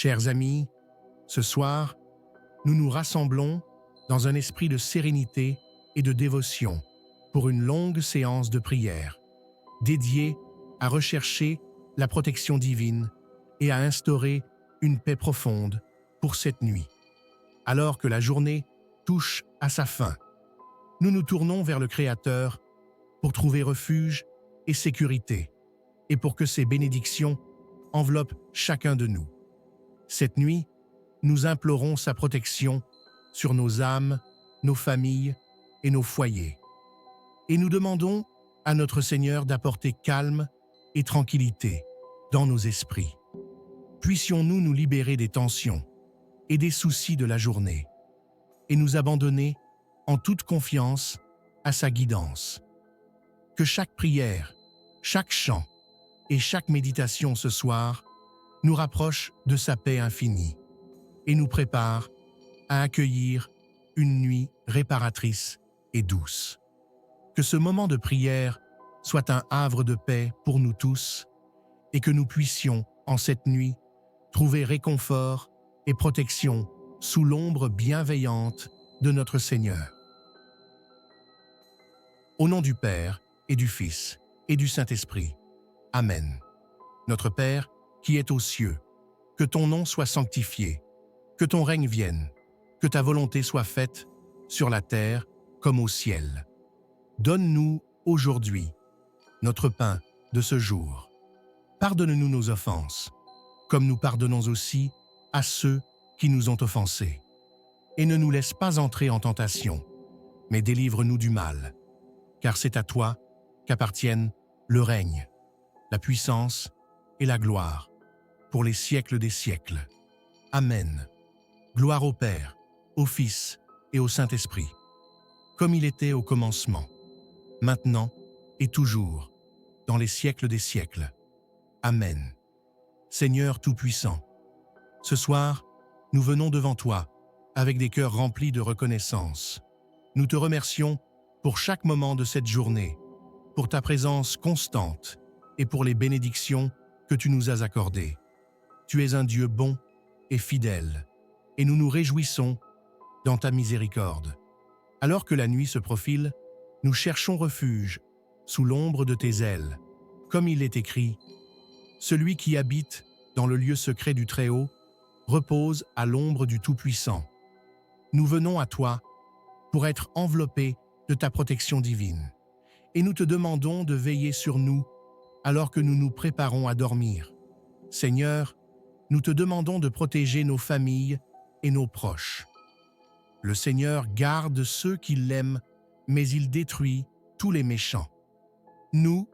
Chers amis, ce soir, nous nous rassemblons dans un esprit de sérénité et de dévotion pour une longue séance de prière, dédiée à rechercher la protection divine et à instaurer une paix profonde pour cette nuit. Alors que la journée touche à sa fin, nous nous tournons vers le Créateur pour trouver refuge et sécurité, et pour que ses bénédictions enveloppent chacun de nous. Cette nuit, nous implorons sa protection sur nos âmes, nos familles et nos foyers. Et nous demandons à notre Seigneur d'apporter calme et tranquillité dans nos esprits. Puissions-nous nous libérer des tensions et des soucis de la journée et nous abandonner en toute confiance à sa guidance. Que chaque prière, chaque chant et chaque méditation ce soir nous rapproche de sa paix infinie et nous prépare à accueillir une nuit réparatrice et douce. Que ce moment de prière soit un havre de paix pour nous tous et que nous puissions, en cette nuit, trouver réconfort et protection sous l'ombre bienveillante de notre Seigneur. Au nom du Père et du Fils et du Saint-Esprit. Amen. Notre Père, qui es aux cieux, que ton nom soit sanctifié, que ton règne vienne, que ta volonté soit faite sur la terre comme au ciel. Donne-nous aujourd'hui notre pain de ce jour. Pardonne-nous nos offenses, comme nous pardonnons aussi à ceux qui nous ont offensés. Et ne nous laisse pas entrer en tentation, mais délivre-nous du mal, car c'est à toi qu'appartiennent le règne, la puissance et la gloire, pour les siècles des siècles. Amen. Gloire au Père, au Fils et au Saint-Esprit, comme il était au commencement, maintenant et toujours, dans les siècles des siècles. Amen. Seigneur Tout-Puissant, ce soir, nous venons devant toi avec des cœurs remplis de reconnaissance. Nous te remercions pour chaque moment de cette journée, pour ta présence constante et pour les bénédictions que tu nous as accordées. Tu es un Dieu bon et fidèle, et nous nous réjouissons dans ta miséricorde. Alors que la nuit se profile, nous cherchons refuge sous l'ombre de tes ailes, comme il est écrit « Celui qui habite dans le lieu secret du Très-Haut repose à l'ombre du Tout-Puissant. » Nous venons à toi pour être enveloppés de ta protection divine, et nous te demandons de veiller sur nous alors que nous nous préparons à dormir. Seigneur, nous te demandons de protéger nos familles et nos proches. Le Seigneur garde ceux qui l'aiment, mais il détruit tous les méchants. Nous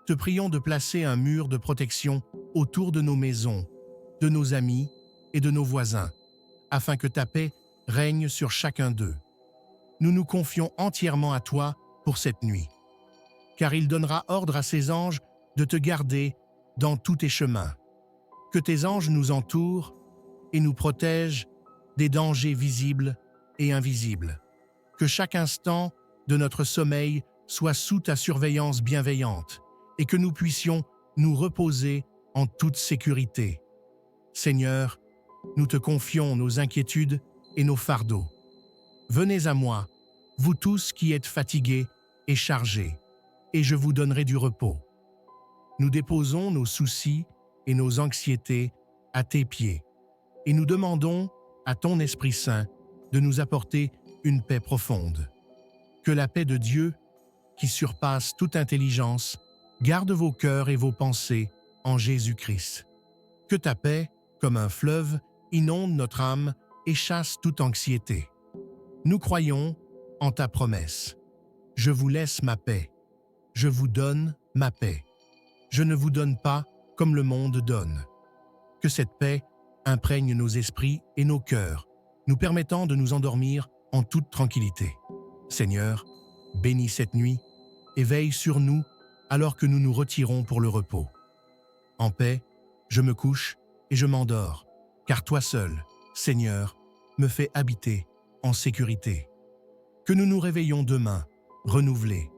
te prions de placer un mur de protection autour de nos maisons, de nos amis et de nos voisins, afin que ta paix règne sur chacun d'eux. Nous nous confions entièrement à toi pour cette nuit, car il donnera ordre à ses anges de te garder dans tous tes chemins. Que tes anges nous entourent et nous protègent des dangers visibles et invisibles. Que chaque instant de notre sommeil soit sous ta surveillance bienveillante et que nous puissions nous reposer en toute sécurité. Seigneur, nous te confions nos inquiétudes et nos fardeaux. Venez à moi, vous tous qui êtes fatigués et chargés, et je vous donnerai du repos. Nous déposons nos soucis et nos anxiétés à tes pieds, et nous demandons à ton Esprit Saint de nous apporter une paix profonde. Que la paix de Dieu, qui surpasse toute intelligence, garde vos cœurs et vos pensées en Jésus-Christ. Que ta paix, comme un fleuve, inonde notre âme et chasse toute anxiété. Nous croyons en ta promesse. Je vous laisse ma paix. Je vous donne ma paix. Je ne vous donne pas comme le monde donne. Que cette paix imprègne nos esprits et nos cœurs, nous permettant de nous endormir en toute tranquillité. Seigneur, bénis cette nuit et veille sur nous alors que nous nous retirons pour le repos. En paix, je me couche et je m'endors, car toi seul, Seigneur, me fais habiter en sécurité. Que nous nous réveillons demain, renouvelés,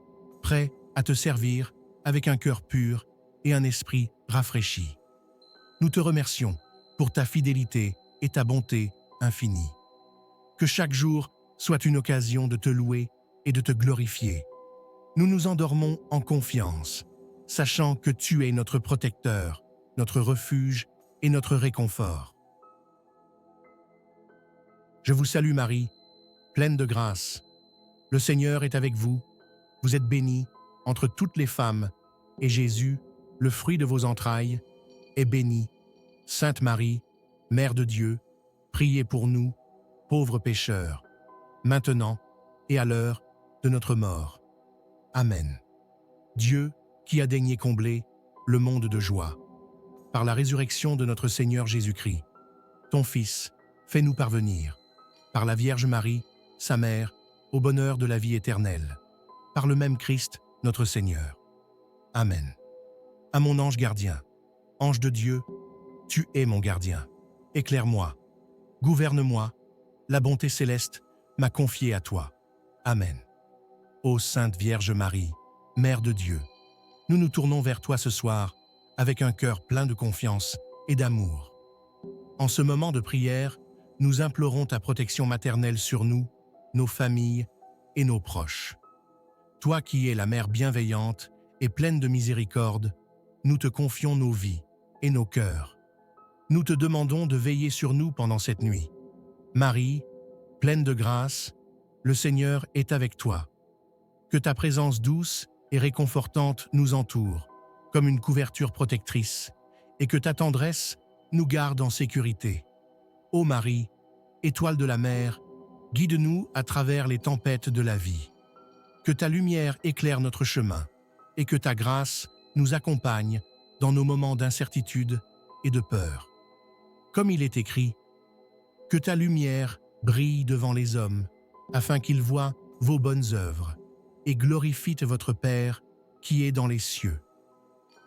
prêts à te servir avec un cœur pur et un esprit rafraîchi. Nous te remercions pour ta fidélité et ta bonté infinie. Que chaque jour soit une occasion de te louer et de te glorifier. Nous nous endormons en confiance, sachant que tu es notre protecteur, notre refuge et notre réconfort. Je vous salue Marie, pleine de grâce. Le Seigneur est avec vous. Vous êtes bénie entre toutes les femmes, et Jésus, le fruit de vos entrailles, est béni. Sainte Marie, Mère de Dieu, priez pour nous, pauvres pécheurs, maintenant et à l'heure de notre mort. Amen. Dieu, qui a daigné combler le monde de joie, par la résurrection de notre Seigneur Jésus-Christ, ton Fils, fais-nous parvenir, par la Vierge Marie, sa mère, au bonheur de la vie éternelle, par le même Christ, notre Seigneur. Amen. À mon ange gardien, ange de Dieu, tu es mon gardien. Éclaire-moi, gouverne-moi, la bonté céleste m'a confié à toi. Amen. Ô Sainte Vierge Marie, Mère de Dieu, nous nous tournons vers toi ce soir avec un cœur plein de confiance et d'amour. En ce moment de prière, nous implorons ta protection maternelle sur nous, nos familles et nos proches. Toi qui es la Mère bienveillante et pleine de miséricorde, nous te confions nos vies et nos cœurs. Nous te demandons de veiller sur nous pendant cette nuit. Marie, pleine de grâce, le Seigneur est avec toi. Que ta présence douce et réconfortante nous entoure, comme une couverture protectrice, et que ta tendresse nous garde en sécurité. Ô Marie, étoile de la mer, guide-nous à travers les tempêtes de la vie. Que ta lumière éclaire notre chemin, et que ta grâce nous accompagne dans nos moments d'incertitude et de peur. Comme il est écrit, que ta lumière brille devant les hommes, afin qu'ils voient vos bonnes œuvres, et glorifient votre Père qui est dans les cieux.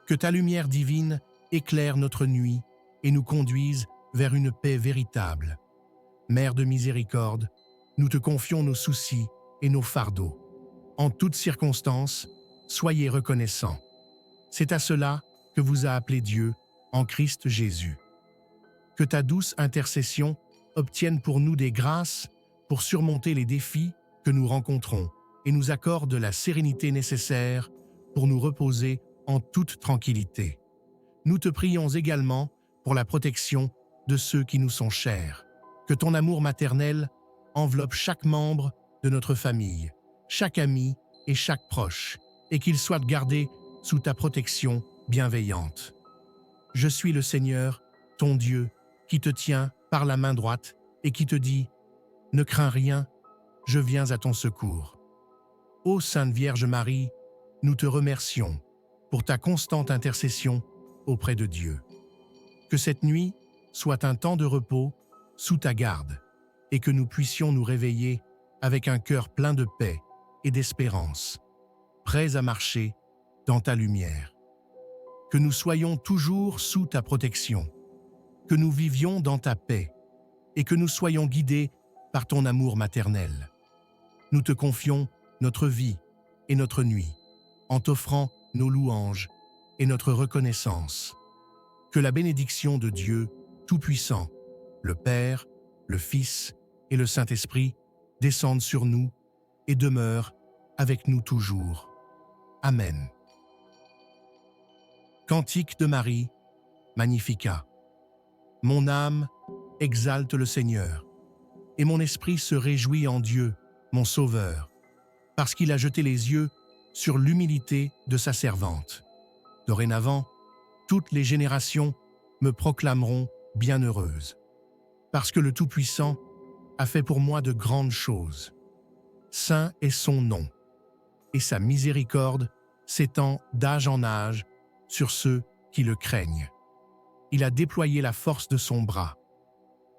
Que ta lumière divine éclaire notre nuit et nous conduise vers une paix véritable. Mère de miséricorde, nous te confions nos soucis et nos fardeaux. En toutes circonstances, soyez reconnaissants. C'est à cela que vous a appelé Dieu en Christ Jésus. Que ta douce intercession obtienne pour nous des grâces pour surmonter les défis que nous rencontrons et nous accorde la sérénité nécessaire pour nous reposer en toute tranquillité. Nous te prions également pour la protection de ceux qui nous sont chers. Que ton amour maternel enveloppe chaque membre de notre famille, chaque ami et chaque proche, et qu'ils soient gardés sous ta protection bienveillante. Je suis le Seigneur, ton Dieu, qui te tient par la main droite et qui te dit « Ne crains rien, je viens à ton secours ». Ô Sainte Vierge Marie, nous te remercions pour ta constante intercession auprès de Dieu. Que cette nuit soit un temps de repos sous ta garde et que nous puissions nous réveiller avec un cœur plein de paix et d'espérance, prêts à marcher dans ta lumière. Que nous soyons toujours sous ta protection, que nous vivions dans ta paix et que nous soyons guidés par ton amour maternel. Nous te confions notre vie et notre nuit, en t'offrant nos louanges et notre reconnaissance. Que la bénédiction de Dieu Tout-Puissant, le Père, le Fils et le Saint-Esprit descendent sur nous et demeurent avec nous toujours. Amen. Cantique de Marie, Magnificat. Mon âme exalte le Seigneur, et mon esprit se réjouit en Dieu, mon Sauveur, parce qu'il a jeté les yeux sur l'humilité de sa servante. Dorénavant, toutes les générations me proclameront bienheureuse, parce que le Tout-Puissant a fait pour moi de grandes choses. Saint est son nom, et sa miséricorde s'étend d'âge en âge sur ceux qui le craignent. Il a déployé la force de son bras.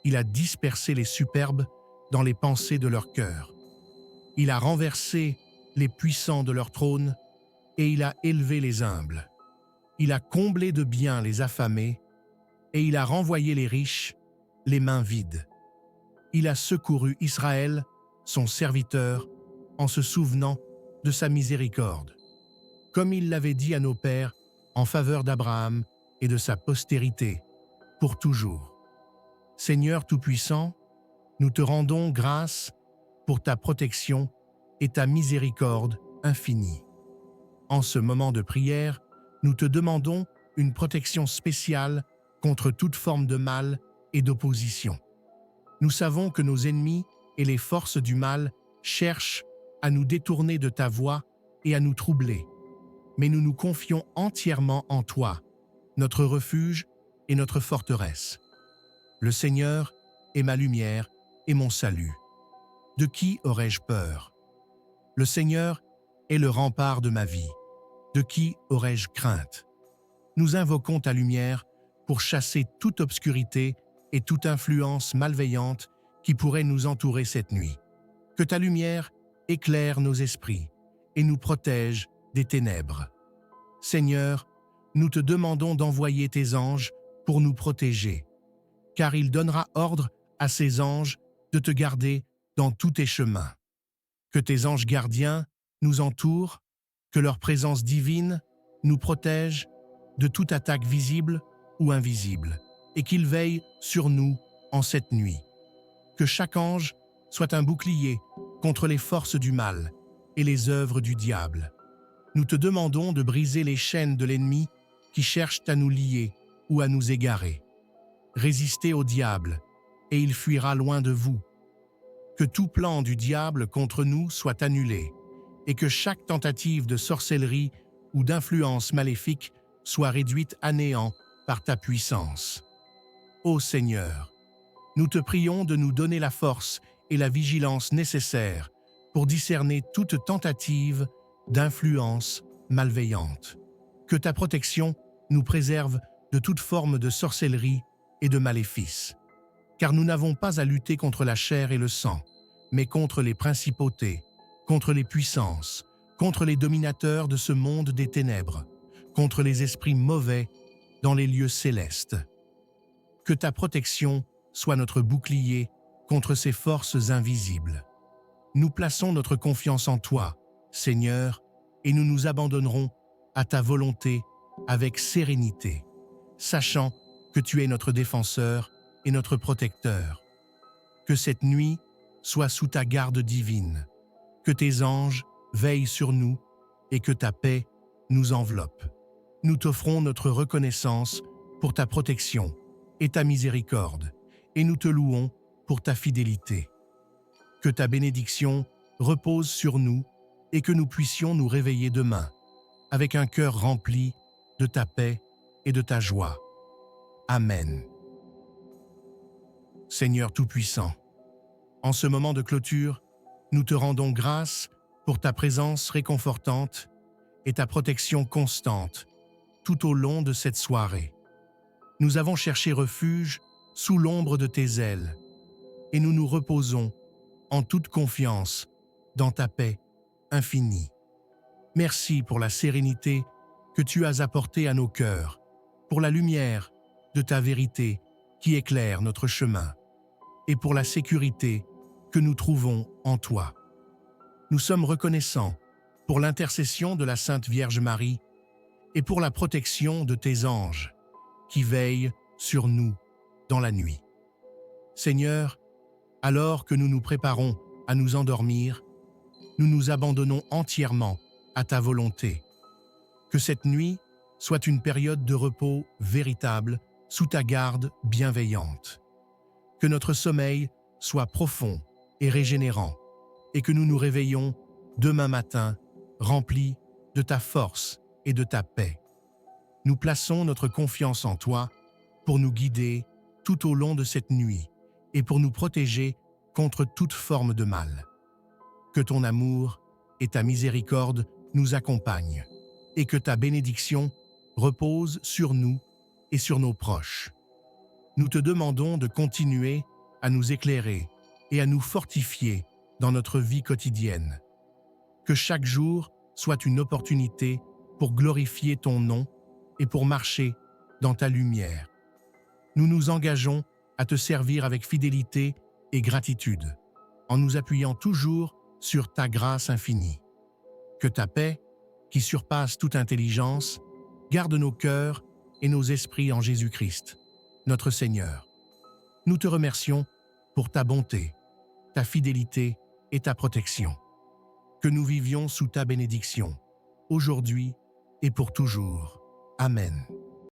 Il a dispersé les superbes dans les pensées de leur cœur. Il a renversé les puissants de leur trône et il a élevé les humbles. Il a comblé de biens les affamés et il a renvoyé les riches les mains vides. Il a secouru Israël, son serviteur, en se souvenant de sa miséricorde, comme il l'avait dit à nos pères en faveur d'Abraham et de sa postérité, pour toujours. Seigneur Tout-Puissant, nous te rendons grâce pour ta protection et ta miséricorde infinie. En ce moment de prière, nous te demandons une protection spéciale contre toute forme de mal et d'opposition. Nous savons que nos ennemis et les forces du mal cherchent à nous détourner de ta voie et à nous troubler. Mais nous nous confions entièrement en toi, notre refuge et notre forteresse. Le Seigneur est ma lumière et mon salut. De qui aurais-je peur? Le Seigneur est le rempart de ma vie. De qui aurais-je crainte? Nous invoquons ta lumière pour chasser toute obscurité et toute influence malveillante qui pourrait nous entourer cette nuit. Que ta lumière éclaire nos esprits et nous protège des ténèbres. Seigneur, nous te demandons d'envoyer tes anges pour nous protéger, car il donnera ordre à ses anges de te garder dans tous tes chemins. Que tes anges gardiens nous entourent, que leur présence divine nous protège de toute attaque visible ou invisible, et qu'ils veillent sur nous en cette nuit. Que chaque ange soit un bouclier contre les forces du mal et les œuvres du diable. Nous te demandons de briser les chaînes de l'ennemi qui cherchent à nous lier ou à nous égarer. Résistez au diable, et il fuira loin de vous. Que tout plan du diable contre nous soit annulé, et que chaque tentative de sorcellerie ou d'influence maléfique soit réduite à néant par ta puissance. Ô Seigneur, nous te prions de nous donner la force et la vigilance nécessaires pour discerner toute tentative d'influence malveillante. Que ta protection nous préserve de toute forme de sorcellerie et de maléfice. Car nous n'avons pas à lutter contre la chair et le sang, mais contre les principautés, contre les puissances, contre les dominateurs de ce monde des ténèbres, contre les esprits mauvais dans les lieux célestes. Que ta protection soit notre bouclier contre ces forces invisibles. Nous plaçons notre confiance en toi, Seigneur, et nous nous abandonnerons à ta volonté avec sérénité, sachant que tu es notre défenseur et notre protecteur. Que cette nuit soit sous ta garde divine, que tes anges veillent sur nous et que ta paix nous enveloppe. Nous t'offrons notre reconnaissance pour ta protection et ta miséricorde, et nous te louons pour ta fidélité. Que ta bénédiction repose sur nous et que nous puissions nous réveiller demain avec un cœur rempli de ta paix et de ta joie. Amen. Seigneur Tout-Puissant, en ce moment de clôture, nous te rendons grâce pour ta présence réconfortante et ta protection constante tout au long de cette soirée. Nous avons cherché refuge sous l'ombre de tes ailes et nous nous reposons en toute confiance dans ta paix infinie. Merci pour la sérénité que tu as apportée à nos cœurs, pour la lumière de ta vérité qui éclaire notre chemin, et pour la sécurité que nous trouvons en toi. Nous sommes reconnaissants pour l'intercession de la Sainte Vierge Marie et pour la protection de tes anges qui veillent sur nous dans la nuit. Seigneur, alors que nous nous préparons à nous endormir, nous nous abandonnons entièrement à ta volonté. Que cette nuit soit une période de repos véritable sous ta garde bienveillante. Que notre sommeil soit profond et régénérant, et que nous nous réveillons demain matin remplis de ta force et de ta paix. Nous plaçons notre confiance en toi pour nous guider tout au long de cette nuit et pour nous protéger contre toute forme de mal. Que ton amour et ta miséricorde nous accompagnent et que ta bénédiction repose sur nous et sur nos proches. Nous te demandons de continuer à nous éclairer et à nous fortifier dans notre vie quotidienne. Que chaque jour soit une opportunité pour glorifier ton nom et pour marcher dans ta lumière. Nous nous engageons à te servir avec fidélité et gratitude, en nous appuyant toujours sur ta grâce infinie. Que ta paix, qui surpasse toute intelligence, garde nos cœurs et nos esprits en Jésus-Christ, notre Seigneur. Nous te remercions pour ta bonté, ta fidélité et ta protection. Que nous vivions sous ta bénédiction, aujourd'hui et pour toujours. Amen.